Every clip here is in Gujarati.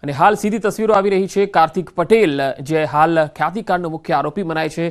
અને હાલ સીધી તસવીરો આવી રહી છે કાર્તિક પટેલ જે હાલ ખ્યાતિકાંડનો મુખ્ય આરોપી મનાય છે।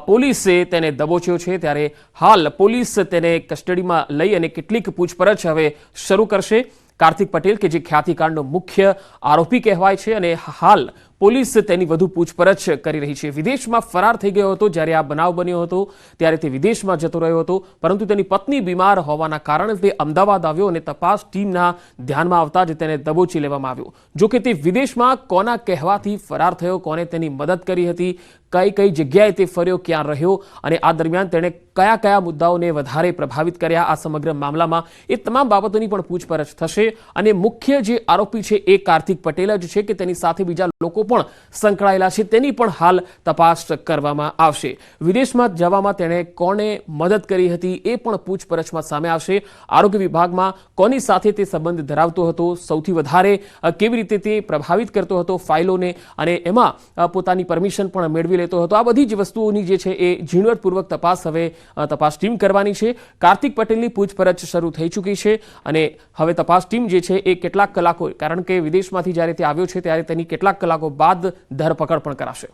પોલીસે તેને દબોચ્યો છે ત્યારે હાલ પોલીસ તેને કસ્ટડીમાં લઈ અને કેટલીક પૂછપરછ હવે શરૂ કરશે। કાર્તિક પટેલ કે જે ખ્યાતિકાંડનો મુખ્ય આરોપી કહેવાય છે અને હાલ પોલીસ તેની વધુ પૂછપરછ કરી રહી છે। વિદેશમાં ફરાર થઈ ગયો હતો જ્યારે આ બનાવ બન્યો હતો ત્યારે તે વિદેશમાં જતો રહ્યો હતો, પરંતુ તેની પત્ની બીમાર હોવાના કારણે તે અમદાવાદ આવ્યો અને તપાસ ટીમના ધ્યાનમાં આવતા જ તેને દબોચી લેવામાં આવ્યો। જો કે તે વિદેશમાં કોના કહેવાથી ફરાર થયો, કોને તેની મદદ કરી હતી, કઈ કઈ જગ્યાએ તે ફર્યો, ક્યાં રહ્યો અને આ દરમિયાન તેણે કયા કયા મુદ્દાઓને વધારે પ્રભાવિત કર્યા, આ સમગ્ર મામલામાં એ તમામ બાબતોની પણ પૂછપરછ થશે। અને મુખ્ય જે આરોપી છે એ કાર્તિક પટેલ જ છે કે તેની સાથે બીજા લોકો પણ સંકળાયેલા છે તેની પણ હાલ તપાસ કરવામાં આવશે। વિદેશમાં જવામાં તેણે કોને મદદ કરી હતી એ પણ પૂછપરછમાં સામે આવશે। આરોગ્ય વિભાગમાં કોની સાથે તે સંબંધ ધરાવતો હતો, સૌથી વધારે કેવી રીતે તે પ્રભાવિત કરતો હતો ફાઇલોને અને એમાં પોતાની પરમિશન પણ મેળવી લેતો હતો, આ બધી જ વસ્તુઓની જે છે એ ઝીણવટપૂર્વક તપાસ હવે તપાસ ટીમ કરવાની છે। કાર્તિક પટેલની પૂછપરછ શરૂ થઈ ચૂકી છે અને હવે તપાસ ટીમ જે છે એ કેટલાક કલાકો, કારણ કે વિદેશમાંથી જ્યારે તે આવ્યો છે ત્યારે તેની કેટલાક કલાકો બાદ ધરપકડ પણ કરાશે।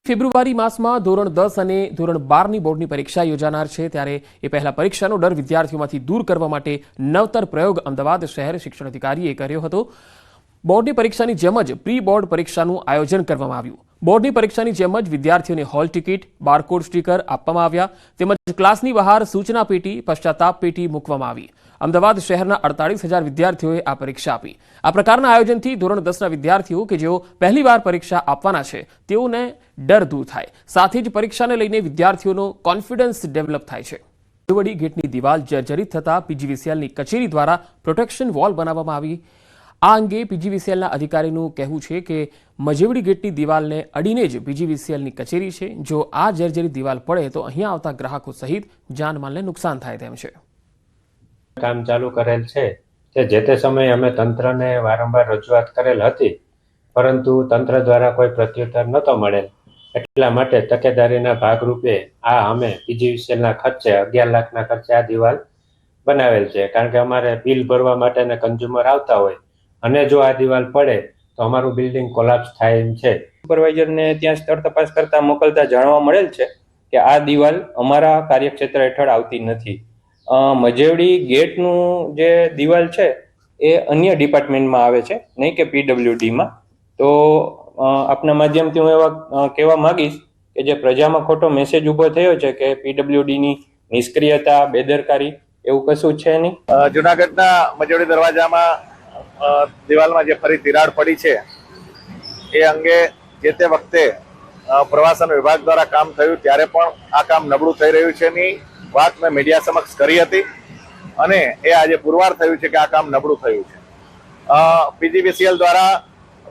ફેબ્રુઆરી માસમાં ધોરણ 10 અને ધોરણ 12ની બોર્ડની પરીક્ષા યોજાનાર છે ત્યારે એ પહેલા પરીક્ષાનો ડર વિદ્યાર્થીઓમાંથી દૂર કરવા માટે નવતર પ્રયોગ અમદાવાદ શહેર શિક્ષણ અધિકારીએ કર્યો હતો। બોર્ડની પરીક્ષાની જેમ જ પ્રી બોર્ડ પરીક્ષાનું આયોજન કરવામાં આવ્યું। બોર્ડની પરીક્ષાની જેમ જ વિદ્યાર્થીઓને હોલ ટિકિટ, બારકોડ સ્ટીકર આપવામાં આવ્યા તેમજ ક્લાસની બહાર સૂચના પેટી, પશ્ચાતાપ પેટી મૂકવામાં આવી। અમદાવાદ શહેરના 48,000 વિદ્યાર્થીઓએ આ પરીક્ષા આપી। આ પ્રકારના આયોજનથી ધોરણ 10ના વિદ્યાર્થીઓ કે જેઓ પહેલીવાર પરીક્ષા આપવાના છે તેઓને ડર દૂર થાય, સાથે જ પરીક્ષાને લઈને વિદ્યાર્થીઓનો કોન્ફિડન્સ ડેવલપ થાય છે। મજેવડી ગેટની દિવાલ જર્જરિત થતા પીજીવીસીએલની કચેરી દ્વારા પ્રોટેક્શન વોલ બનાવવામાં આવી। આ અંગે પીજીવીસીએલના અધિકારીનું કહેવું છે કે મજેવડી ગેટની દિવાલને અડીને જ પીજીવીસીએલની કચેરી છે। જો આ જર્જરિત દિવાલ પડે તો અહીંયા આવતા ગ્રાહકો સહિત જાનમાલને નુકસાન થાય તેમ છે। કામ ચાલુ કરેલ છે તે જે તે સમયે અમે તંત્રને વારંવાર રજૂઆત કરેલ હતી, પરંતુ તંત્ર દ્વારા કોઈ પ્રત્યુત્તર નહોતો મળેલ। એટલા માટે તકેદારીના ભાગરૂપે અમે પીજીવીસીએલના ખર્ચે 11 લાખના ખર્ચે આ દિવાલ બનાવેલ છે, કારણ કે અમારે બિલ ભરવા માટે કન્ઝ્યુમર આવતા હોય અને જો આ દિવાલ પડે તો અમારું બિલ્ડિંગ કોલાપ્સ થાય એમ છે। સુપરવાઇઝરને ત્યાં સ્થળ તપાસ કરતા મોકલતા જાણવા મળેલ છે કે આ દિવાલ અમારા કાર્યક્ષેત્ર હેઠળ આવતી નથી। મજેવડી ગેટનું જે દિવાલ છે એ અન્ય ડિપાર્ટમેન્ટમાં આવે છે, નહીં કે પીડબ્લ્યુડીમાં। તો આપના માધ્યમથી હું એવા કહેવા માંગીશ કે જે પ્રજામાં ખોટો મેસેજ ઊભો થયો છે કે પીડબ્લ્યુડીની નિષ્ક્રિયતા, બેદરકારી એવું કશું છે નહીં। જુનાગઢના મજેવડી દરવાજામાં દિવાલમાં જે ફરી તિરાડ પડી છે એ અંગે જે તે વખતે પ્રવાસન વિભાગ દ્વારા કામ થયું ત્યારે પણ આ કામ નબળું થઈ રહ્યું છે ની વાત મેં મીડિયા સમક્ષ કરી હતી અને એ આજે પુરવાર થયું છે કે આ કામ નબળું થયું છે। પીજીવીસીએલ દ્વારા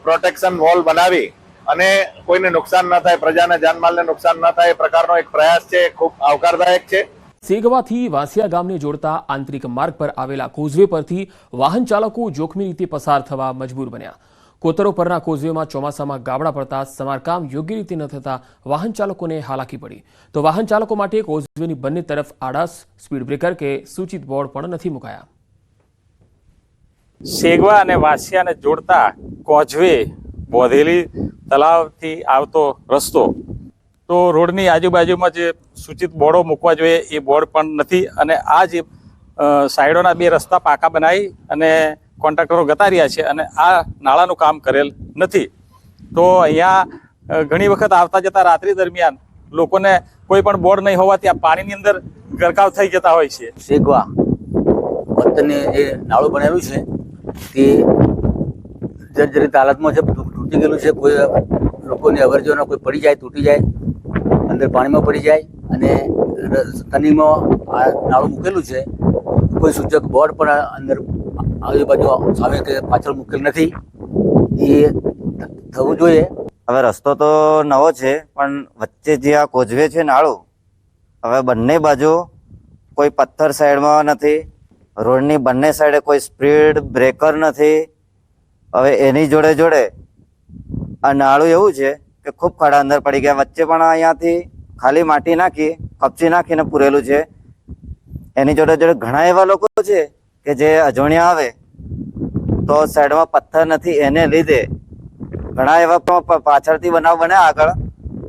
પ્રોટેક્શન વોલ બનાવી અને કોઈને નુકસાન ન થાય, પ્રજાના જાનમાલને નુકસાન ન થાય એ પ્રકારનો એક પ્રયાસ છે, ખૂબ આવકારદાયક છે। સેગવાથી વાંસિયા ગામને જોડતા આંતરિક માર્ગ પર આવેલા કોઝવે પરથી વાહન ચાલકો જોખમી રીતે પસાર થવા મજબૂર બન્યા। કોતરો પરના કોઝવેમાં ચોમાસામાં ગાબડા પડતા સમારકામ યોગ્ય રીતે ન થતા વાહન ચાલકોને હાલાકી પડી, તો વાહન ચાલકો માટે કોઝવેની બંને તરફ આડાસ સ્પીડ બ્રેકર કે સૂચિત બોર્ડ પણ નથી મુકાયા। સેગવા અને વાંસિયાને જોડતા કોઝવે બોધેલી તળાવથી આવતો રસ્તો, તો રોડની આજુબાજુમાં જે સૂચિત બોર્ડો મૂકવા જોઈએ એ બોર્ડ પણ નથી અને આ જે સાઈડોના 2 રસ્તા પાકા બનાવી અને કોન્ટ્રાક્ટરો ગતા રહ્યા છે અને આ નાળાનું કામ કરેલ નથી। તો અહીંયા ઘણી વખત આવતા જતા રાત્રિ દરમિયાન લોકોને કોઈ પણ બોર્ડ નહીં હોવાથી આ પાણીની અંદર ગરકાવ થઈ જતા હોય છે। સેગવા વતને જે નાળું બનાવ્યું છે તે જર્જરિત હાલતમાં છે, તૂટી ગયેલું છે। કોઈ લોકોની અવરજવરમાં કોઈ પડી જાય, તૂટી જાય, અંદર પાણીમાં પડી જાય અને રનિંગમાં આ નાળું મૂકેલું છે, કોઈ સૂચક બોર્ડ પણ અંદર આજુબાજુ સામે કે પાછળ મૂકેલ નથી, એ થવું જોઈએ। હવે રસ્તો તો નવો છે પણ વચ્ચે જે આ કોઝવે છે નાળું, હવે બંને બાજુ કોઈ પથ્થર સાઈડમાં નથી, રોડની બંને સાઈડે કોઈ સ્પીડ બ્રેકર નથી। હવે એની જોડે જોડે આ નાળું એવું છે કે ખૂબ ખાડા અંદર પડી ગયા, વચ્ચે પણ અહીંયાથી ખાલી માટી નાખી કપચી નાખીને પૂરેલું છે। એની જોડે જોડે ઘણા એવા લોકો છે કે જે અજોણ્યા આવે તો સાઈડમાં પથ્થર નથી, એને લીધે ઘણા એવા પાછળથી બનાવ બન્યા આગળ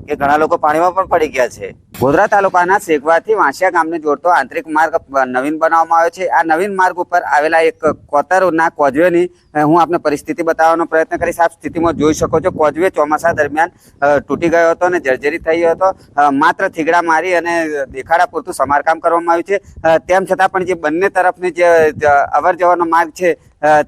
કે ઘણા લોકો પાણીમાં પણ પડી ગયા છે. ગોધરા તાલુકાના શેખવાથી વાંસિયા ગામને જોડતો આંતરિક માર્ગ નવીન બનાવવામાં આવ્યો છે. આ નવીન માર્ગ ઉપર આવેલા એક કોતરના કોઝવેની હું આપને પરિસ્થિતિ બતાવવાનો પ્રયત્ન કરીશ. આપ સ્થિતિમાં જોઈ શકો છો, કોઝવે ચોમાસા દરમિયાન તૂટી ગયો હતો અને જર્જરિત થઈ ગયો હતો. માત્ર થીગડા મારી અને દેખાડા પૂરતું સમારકામ કરવામાં આવ્યું છે. તેમ છતાં પણ જે બંને તરફની જે અવર જવરનો માર્ગ છે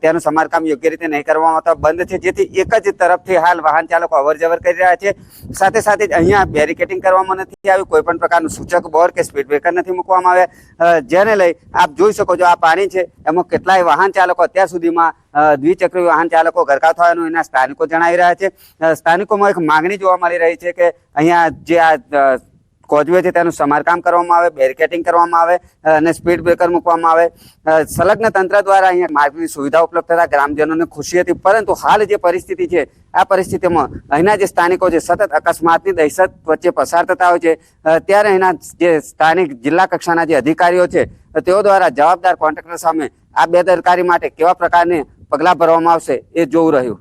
તેનું સમારકામ યોગ્ય રીતે નહીં કરવામાં આવતા બંધ છે, જેથી એક જ તરફથી હાલ વાહન ચાલકો અવર જવર કરી રહ્યા છે. સાથે સાથે જ અહીંયા બેરિકેટિંગ કરવામાં નથી આવ્યું, કોઈ પણ પ્રકારનું સૂચક બોર્ડ કે સ્પીડ બ્રેકર નથી મૂકવામાં આવ્યા, જેને લઈ આપ જોઈ શકો છો આ પાણી છે એમાં કેટલાય વાહન ચાલકો અત્યાર સુધીમાં દ્વિચક્રી વાહન ચાલકો ગરકાવ થવાનું એના સ્થાનિકો જણાવી રહ્યા છે. સ્થાનિકોમાં એક માગણી જોવા મળી રહી છે કે અહીંયા જે આ કોઝવે છે તેનું સમારકામ કરવામાં આવે, બેરિકેટિંગ કરવામાં આવે અને સ્પીડ બ્રેકર મૂકવામાં આવે. સંલગ્ન તંત્ર દ્વારા અહીંયા માર્ગની સુવિધા ઉપલબ્ધ થતા ગ્રામજનોને ખુશી હતી, પરંતુ હાલ જે પરિસ્થિતિ છે આ પરિસ્થિતિમાં અહીંના જે સ્થાનિકો છે સતત અકસ્માતની દહેશત વચ્ચે પસાર થતા હોય છે. ત્યારે અહીંના જે સ્થાનિક જિલ્લા કક્ષાના જે અધિકારીઓ છે તેઓ દ્વારા જવાબદાર કોન્ટ્રાક્ટર સામે આ બેદરકારી માટે કેવા પ્રકારની પગલાં ભરવામાં આવશે એ જોવું રહ્યું.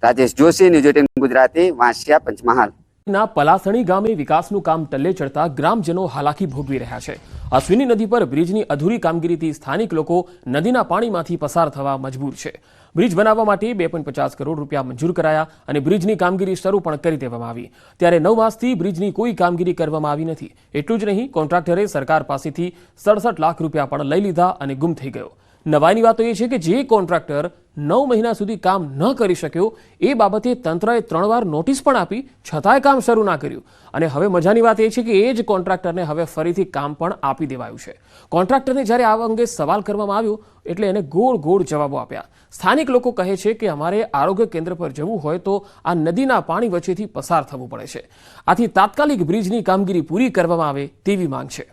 રાજેશ જોશી, ન્યૂઝ 18 ગુજરાતી, વાંસિયા, પંચમહાલ. ના પલાસણી ગામે વિકાસનું કામ ટલ્લે ચડતા ગ્રામજનો હાલાકી ભોગવી રહ્યા છે. અશ્વિની નદી પર બ્રિજની અધૂરી કામગીરીથી સ્થાનિક લોકો નદીના પાણીમાંથી પસાર થવા મજબૂર છે. બ્રિજ બનાવવા માટે 2.50 કરોડ રૂપિયા મંજૂર કરાયા અને બ્રિજની કામગીરી શરૂ પણ કરી દેવામાં આવી. ત્યારે 9 માસથી બ્રિજની કોઈ કામગીરી કરવામાં આવી નથી. એટલું જ નહીં, કોન્ટ્રાક્ટરે સરકાર પાસેથી 67 લાખ રૂપિયા પણ લઈ લીધા અને ગુમ થઈ ગયો. નવાઈની વાત એ છે કે જે કોન્ટ્રાક્ટર 9 મહિના સુધી કામ ન કરી શક્યો એ બાબતે તંત્રએ 3 વાર નોટિસ પણ આપી, છતાંય કામ શરૂ ના કર્યું. અને હવે મજાની વાત એ છે કે એ જ કોન્ટ્રાક્ટરને હવે ફરીથી કામ પણ આપી દેવાયું છે. કોન્ટ્રાક્ટરને જ્યારે આ અંગે સવાલ કરવામાં આવ્યો એટલે એને ગોળ ગોળ જવાબો આપ્યા. સ્થાનિક લોકો કહે છે કે અમારે આરોગ્ય કેન્દ્ર પર જવું હોય તો આ નદીના પાણી વચ્ચેથી પસાર થવું પડે છે. આથી તાત્કાલિક બ્રિજની કામગીરી પૂરી કરવામાં આવે તેવી માંગ છે.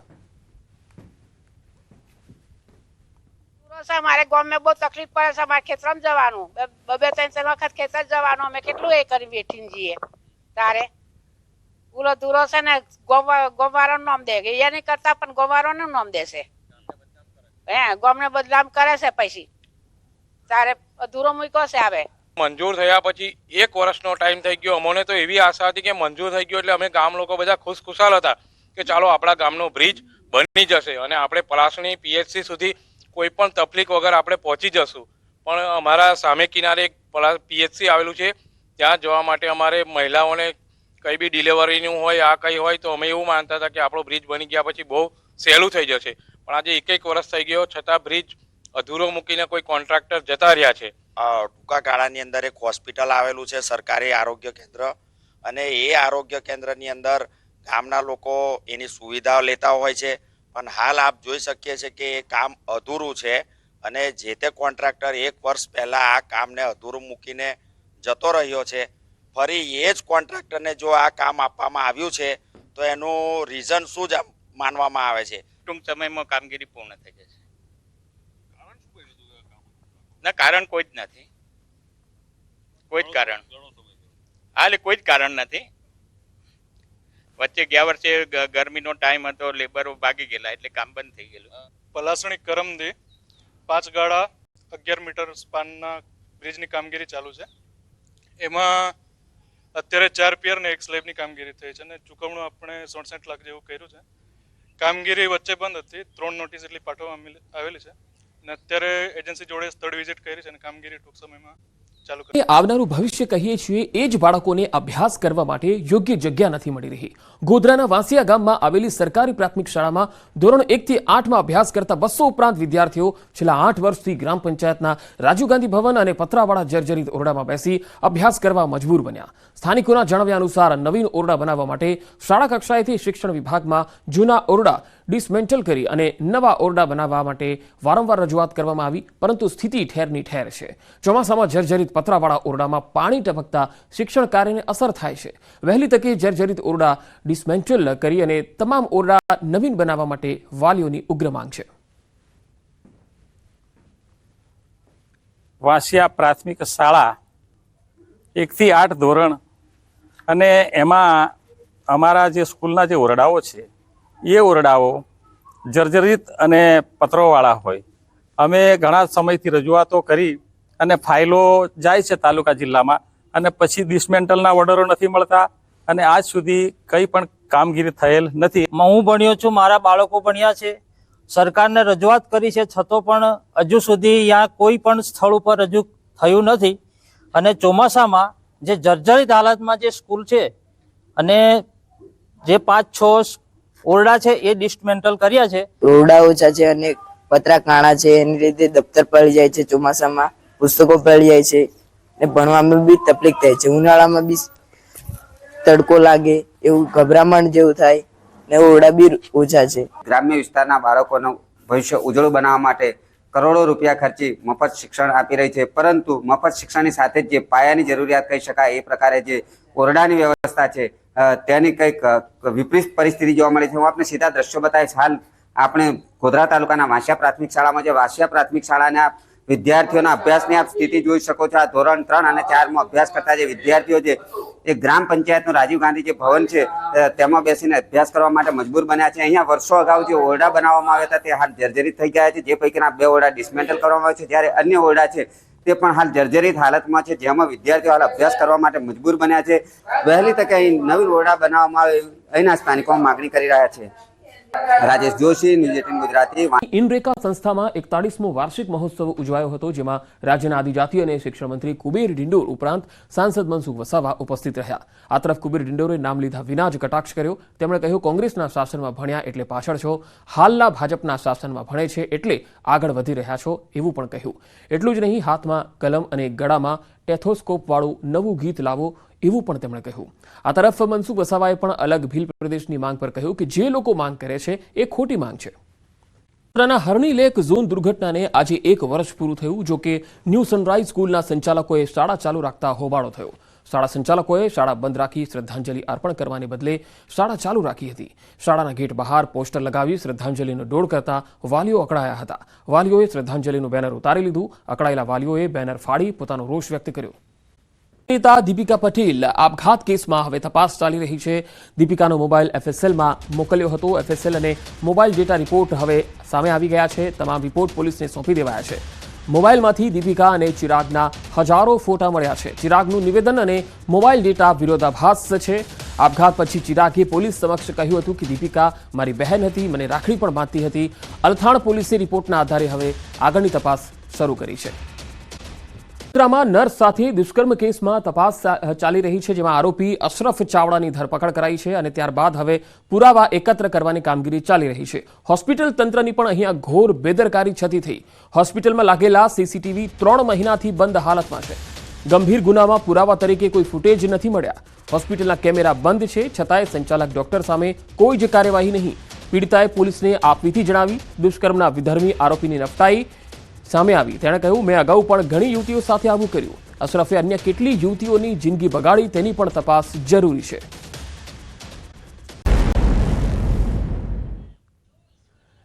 મારે ગામ में બહુ તકલીફ પડે છે. અમારે ખેતરમાં જવાનું, 2-3 વખત ખેતર જવાનું, અમે કેટલું એ કરી બેઠીને જઈએ. તારે પૂરો દૂરો છે ને ગોવારોનું નામ દે, એ નહીં કરતા પણ ગોવારોનું નામ દેશે. ગામને બદનામ કરે છે પછી. તારે અધૂરો મૂક્યો છે. આવે મંજૂર થયા પછી 1 વર્ષનો ટાઈમ થઈ ગયો. અમને તો એવી આશા હતી કે મંજૂર થઈ ગયો એટલે અમે ગામ લોકો બધા ખુશખુશાલ હતા કે ચાલો આપણા ગામનો બ્રિજ બની જશે અને આપણે પલાસણી PHC સુધી કોઈ પણ તકલીફ વગર આપણે પહોંચી જશું. પણ અમારા સામે કિનારે એક PHC આવેલું છે, ત્યાં જવા માટે અમારે મહિલાઓને કંઈ બી ડિલિવરીનું હોય આ કંઈ હોય તો અમે એવું માનતા હતા કે આપણો બ્રિજ બની ગયા પછી બહુ સહેલું થઈ જશે. પણ આજે 1 વર્ષ થઈ ગયો છતાં બ્રિજ અધૂરો મૂકીને કોઈ કોન્ટ્રાક્ટર જતા રહ્યા છે. ટૂંકા ગાળાની અંદર એક હોસ્પિટલ આવેલું છે, સરકારી આરોગ્ય કેન્દ્ર, અને એ આરોગ્ય કેન્દ્રની અંદર ગામના લોકો એની સુવિધાઓ લેતા હોય છે. પણ હાલ આપ જોઈ શકીએ છીએ કે એ કામ અધૂરું છે અને જે તે કોન્ટ્રાક્ટર 1 વર્ષ પહેલા આ કામને અધૂરું મૂકીને જતો રહ્યો છે. ફરી એ જ કોન્ટ્રાક્ટરને જો આ કામ આપવામાં આવ્યું છે તો એનું રીઝન શું જ માનવામાં આવે છે? ટૂંક સમયમાં કામગીરી પૂર્ણ થઈ જશે. ના, કારણ કોઈ જ નથી. કોઈ જ કારણ હાલ કોઈ જ કારણ નથી. વચ્ચે ગયા વર્ષે ગરમીનો ટાઈમ હતો, લેબરો ભાગી ગયેલા એટલે કામ બંધ થઈ ગયેલું. પલાસણી કરમદી 5 ગાળા 11 મીટર સ્પાનના બ્રિજની કામગીરી ચાલુ છે. એમાં અત્યારે 4 પિયર ને 1 સ્લેબની કામગીરી થઈ છે અને ચૂકવણું આપણે 67 લાખ જેવું કર્યું છે. કામગીરી વચ્ચે બંધ હતી, 3 નોટિસ એટલી પાઠવવામાં આવેલી છે અને અત્યારે એજન્સી જોડે સ્થળ વિઝિટ કરી છે અને કામગીરી ટૂંક સમયમાં ચાલુ કરી. આવનારું ભવિષ્ય કહીએ છીએ એ જ બાળકોને અભ્યાસ કરવા માટે યોગ્ય જગ્યા નથી મળી રહી. ગોધરાના વાંસિયા ગામમાં આવેલી સરકારી પ્રાથમિક શાળામાં ધોરણ 1 થી 8માં અભ્યાસ કરતા 200 ઉપરાંત વિદ્યાર્થીઓ છેલ્લા 8 વર્ષથી ગ્રામ પંચાયતના રાજીવ ગાંધી ભવન અને પતરાવાળા જર્જરિત ઓરડામાં બેસી અભ્યાસ કરવા મજબૂર બન્યા. સ્થાનિકોના જણાવ્યા અનુસાર નવીન ઓરડા બનાવવા માટે શાળા કક્ષાએથી શિક્ષણ વિભાગમાં જૂના ઓરડા ડિસમેન્ટલ કરી અને નવા ઓરડા બનાવવા માટે વારંવાર રજૂઆત કરવામાં આવી, પરંતુ સ્થિતિ ઠેરની ઠેર છે. ચોમાસામાં જર્જરિત પતરાવાળા ઓરડામાં પાણી ટપકતા શિક્ષણ કાર્યને અસર થાય છે. વહેલી તકે જર્જરિત ઓરડા ડિસમેન્ટલ કરી અને તમામ ઓરડા નવીન બનાવવા માટે વાલીઓની ઉગ્ર માંગ છે. વાંસિયા પ્રાથમિક શાળા 1 થી 8 ધોરણ અને એમાં અમારા જે સ્કૂલના જે ઓરડાઓ છે એ ઓરડાઓ જર્જરિત અને પતરોવાળા હોય. અમે ઘણા સમયથી રજૂઆતો કરી અને ફાઇલો જાય છે તાલુકા જિલ્લામાં અને પછી ડિસમેન્ટલના ઓર્ડરો નથી મળતા અને આજ સુધી કંઈ પણ કામગીરી થયેલ નથી. હું ભણ્યો છું, મારા બાળકો ભણ્યા છે, સરકારને રજૂઆત કરી છે, છતાં પણ હજુ સુધી અહીંયા કોઈ પણ સ્થળ ઉપર રજૂ થયું નથી. અને ચોમાસામાં જે જર્જરિત હાલતમાં જે સ્કૂલ છે અને જે 5-6 ઓરડા છે એ ડિસમેન્ટલ કર્યા છે. ઓરડા ઓછા છે અને પતરા કાણા છે, એની રીતે દફતર પડી જાય છે, ચોમાસામાં પુસ્તકો પડી જાય છે ને ભણવામાં બી તકલીફ થાય છે. ઉનાળામાં બી તડકો લાગે એવું ગભરામણ જેવું થાય ને ઓરડા બી ઓછા છે. ગ્રામ્ય વિસ્તારના બાળકોનું ભવિષ્ય ઉજળું બનાવવા માટે કરોડો રૂપિયા ખર્ચી મફત શિક્ષણ આપી રહી છે, પરંતુ મફત શિક્ષણની સાથે જ જે પાયાની જરૂરિયાત કહી શકાય એ પ્રકારે જે ઓરડાની વ્યવસ્થા છે તેની કંઈક વિપરીત પરિસ્થિતિ જોવા મળે છે. હું આપને સીધા દ્રશ્યો બતાવીશ. હાલ આપણે ગોધરા તાલુકાના વાંસિયા પ્રાથમિક શાળામાં જે વાંસિયા પ્રાથમિક શાળાના વિદ્યાર્થીઓના અભ્યાસની આપ સ્થિતિ જોઈ શકો છો. આ ધોરણ 3 અને 4 માં અભ્યાસ કરતા જે વિદ્યાર્થીઓ છે એ ગ્રામ પંચાયતનું રાજીવ ગાંધી જે ભવન છે તેમાં બેસીને અભ્યાસ કરવા માટે મજબૂર બન્યા છે. અહીંયા વર્ષો અગાઉ જે ઓરડા બનાવવામાં આવ્યા હતા તે હાલ જર્જરિત થઈ ગયા છે, જે પૈકીના 2 ઓરડા ડિસમેન્ટલ કરવામાં આવ્યા છે, જ્યારે અન્ય ઓરડા છે તે પણ હાલ જર્જરિત હાલતમાં છે, જેમાં વિદ્યાર્થીઓ હાલ અભ્યાસ કરવા માટે મજબૂર બન્યા છે. વહેલી તકે અહીં નવી ઓરડા બનાવવામાં આવે અહીંના સ્થાનિકો માંગણી કરી રહ્યા છે. રાજેશ જોશી, ન્યૂઝ 18 ગુજરાતી. ઇનરેકા સંસ્થામાં 41મો વાર્ષિક મહોત્સવ ઉજવાયો હતો, જેમાં રાજ્યના આદિજાતિ અને શિક્ષણ મંત્રી કુબેર ડિંડોર ઉપરાંત સાંસદ મનસુખ વસાવા ઉપસ્થિત રહ્યા. આ તરફ કુબેર ડિંડોરે નામ લીધા વિના જ કટાક્ષ કર્યો. તેમણે કહ્યું, કોંગ્રેસના શાસનમાં ભણ્યા એટલે પાછળ છો, હાલના ભાજપના શાસનમાં ભણે છે એટલે આગળ વધી રહ્યા છો, એવું પણ કહ્યું. એટલું જ નહીં, હાથમાં કલમ અને ગળામાં ટેથોસ્કોપ વાળું નવું ગીત લાવો, એવું પણ તેમણે કહ્યું. આ તરફ મનસુખ વસાવાએ પણ અલગ ભીલ પ્રદેશની માંગ પર કહ્યું કે જે લોકો માંગ કરે છે એ ખોટી માંગ છે. વડોદરાના હરણી લેક ઝોન દુર્ઘટનાને આજે 1 વર્ષ પૂરું થયું. જો કે ન્યૂ સનરાઈઝ સ્કૂલના સંચાલકોએ શાળા ચાલુ રાખતા હોબાળો થયો. શાળા સંચાલકોએ શાળા બંધ રાખી શ્રદ્ધાંજલિ અર્પણ કરવાને બદલે શાળા ચાલુ રાખી હતી. શાળાના ગેટ બહાર પોસ્ટર લગાવી શ્રદ્ધાંજલિનો દોડ કરતા વાલીઓ અકળાયા હતા. વાલીઓએ શ્રદ્ધાંજલિનું બેનર ઉતારી લીધું. અકળાયેલા વાલીઓએ બેનર ફાડી પોતાનો રોષ વ્યક્ત કર્યો. નેતા દીપિકા પટેલ આપઘાત કેસમાં હવે તપાસ ચાલી રહી છે. દીપિકાનો મોબાઈલ FSLમાં મોકલ્યો હતો. FSL અને મોબાઈલ ડેટા રિપોર્ટ હવે સામે આવી ગયા છે. તમામ રિપોર્ટ પોલીસને સોંપી દેવાયા છે. મોબાઈલમાંથી દીપિકા અને ચિરાગના હજારો ફોટા મળ્યા છે. ચિરાગનું નિવેદન અને મોબાઈલ ડેટા વિરોધાભાસ છે. આપઘાત પછી ચિરાગે પોલીસ સમક્ષ કહ્યું હતું કે દીપિકા મારી બહેન હતી, મને રાખડી પણ બાંધતી હતી. અલથાણ પોલીસે રિપોર્ટના આધારે હવે આગળની તપાસ શરૂ કરી છે. વડોદરામાં નર્સ સાથે દુષ્કર્મ કેસમાં તપાસ ચાલી રહી છે, જેમાં આરોપી અશરફ ચાવડાની ધરપકડ કરાઈ છે અને ત્યારબાદ હવે પુરાવા એકત્ર કરવાની કામગીરી ચાલી રહી છે. હોસ્પિટલ તંત્રની પણ અહીંયા ઘોર બેદરકારી છતી થઈ. હોસ્પિટલમાં લાગેલા CCTV 3 મહિનાથી બંધ હાલતમાં છે. ગંભીર ગુનામાં પુરાવા તરીકે કોઈ ફૂટેજ નથી મળ્યા. હોસ્પિટલના કેમેરા બંધ છે, છતાંય સંચાલક ડોક્ટર સામે કોઈ જ કાર્યવાહી નહીં. પીડિતાએ પોલીસને આપવીતી જણાવી. દુષ્કર્મના વિધર્મી આરોપીની નફટાઈ સામે આવી. તેણે કહ્યું, મેં અગાઉ પણ ઘણી યુવતીઓ સાથે આવું કર્યું. અશરફે અન્ય કેટલી યુવતીઓની જિંદગી બગાડી તેની પણ તપાસ જરૂરી છે.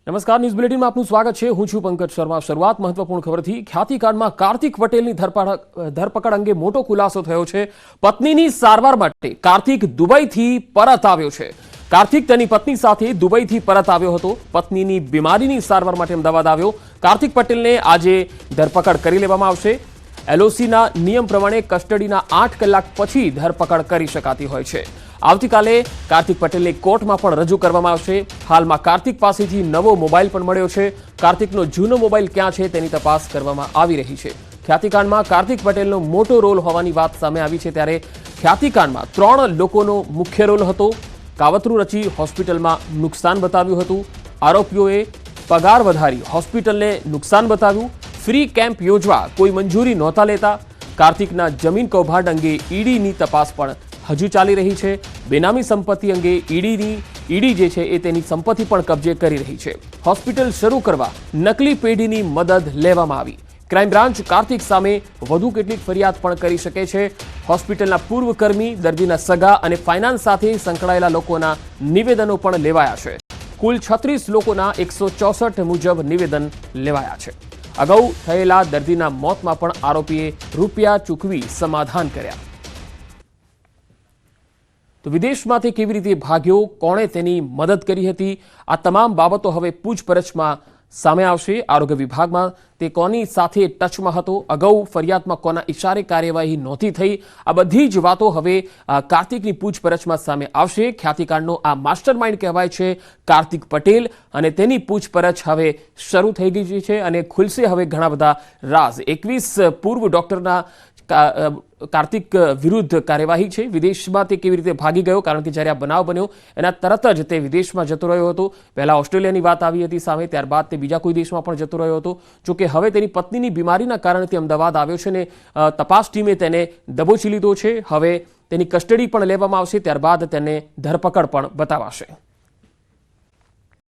નમસ્કાર, ન્યૂઝ બુલેટિનમાં આપનું સ્વાગત છે. હું છું પંકજ શર્મા. શરૂઆત મહત્વપૂર્ણ ખબરથી. ખ્યાતિકાંડમાં કાર્તિક પટેલની ધરપકડ અંગે મોટો ખુલાસો થયો છે. પત્નીની સારવાર માટે કાર્તિક દુબઈથી પરત આવ્યો છે. કાર્તિક તેની પત્ની સાથે દુબઈથી પરત આવ્યો હતો. પત્નીની બીમારીની સારવાર માટે અમદાવાદ આવ્યો. કાર્તિક પટેલને આજે ધરપકડ કરી લેવામાં આવશે. LOCના નિયમ પ્રમાણે કસ્ટડીના 8 કલાક પછી ધરપકડ કરી શકાતી હોય છે. આવતીકાલે કાર્તિક પટેલને કોર્ટમાં પણ રજૂ કરવામાં આવશે. હાલમાં કાર્તિક પાસેથી નવો મોબાઈલ પણ મળ્યો છે. કાર્તિકનો જૂનો મોબાઈલ ક્યાં છે તેની તપાસ કરવામાં આવી રહી છે. ખ્યાતિકાંડમાં કાર્તિક પટેલનો મોટો રોલ હોવાની વાત સામે આવી છે, ત્યારે ખ્યાતિકાંડમાં 3 લોકોનો મુખ્ય રોલ હતો. કાવતરું રચી હોસ્પિટલમાં નુકસાન બતાવ્યું હતું. આરોપીઓએ પગાર વધારી હોસ્પિટલને નુકસાન બતાવ્યું. ફ્રી કેમ્પ યોજવા કોઈ મંજૂરી નહોતા લેતા. કાર્તિકના જમીન કૌભાંડ અંગે ઈડીની તપાસ પણ હજુ ચાલી રહી છે. બેનામી સંપત્તિ અંગે ઈડી જે છે એ તેની સંપત્તિ પણ કબજે કરી રહી છે. હોસ્પિટલ શરૂ કરવા નકલી પેઢીની મદદ લેવામાં આવી. ક્રાઇમ બ્રાન્ચ કાર્તિક સામે વધુ કેટલીક ફરિયાદ પણ કરી શકે છે. હોસ્પિટલના પૂર્વ કર્મી, દર્દીના સગા અને ફાઇનાન્સ સાથે સંકળાયેલા લોકોના નિવેદનો પણ લેવાયા છે. કુલ 36 લોકોના 164 મુજબ નિવેદન લેવાયા છે. અગાઉ થયેલા દર્દીના મોતમાં પણ આરોપીએ રૂપિયા ચૂકવી સમાધાન કર્યા. તો વિદેશમાં તે કેવી રીતે ભાગ્યો, કોણે તેની મદદ કરી હતી, આ તમામ બાબતો હવે પૂછપરછમાં સામે આવશે. આરોગ્ય વિભાગમાં તે કોની સાથે ટચમાં હતો, અગાઉ ફરિયાદમાં કોના ઇશારે કાર્યવાહી નહોતી થઈ, આ બધી જ વાતો હવે કાર્તિકની પૂછપરછમાં સામે આવશે. ખ્યાતિકાંડનો આ માસ્ટર માઇન્ડ કહેવાય છે કાર્તિક પટેલ, અને તેની પૂછપરછ હવે શરૂ થઈ ગઈ છે અને ખુલશે હવે ઘણા બધા રાઝ. 21 પૂર્વ ડોક્ટરના કાર્તિક વિરુદ્ધ કાર્યવાહી છે. વિદેશમાં તે કેવી રીતે ભાગી ગયો, કારણ કે જ્યારે આ બનાવ બન્યો એના તરત જ તે વિદેશમાં જતો રહ્યો હતો. પહેલા ઓસ્ટ્રેલિયાની વાત આવી હતી સામે, ત્યારબાદ તે બીજા કોઈ દેશમાં પણ જતો રહ્યો હતો. જોકે હવે તેની પત્નીની બીમારીના કારણે તે અમદાવાદ આવ્યો છે અને તપાસ ટીમે તેને દબોચી લીધો છે. હવે તેની કસ્ટડી પણ લેવામાં આવશે, ત્યારબાદ તેને ધરપકડ પણ બતાવાશે.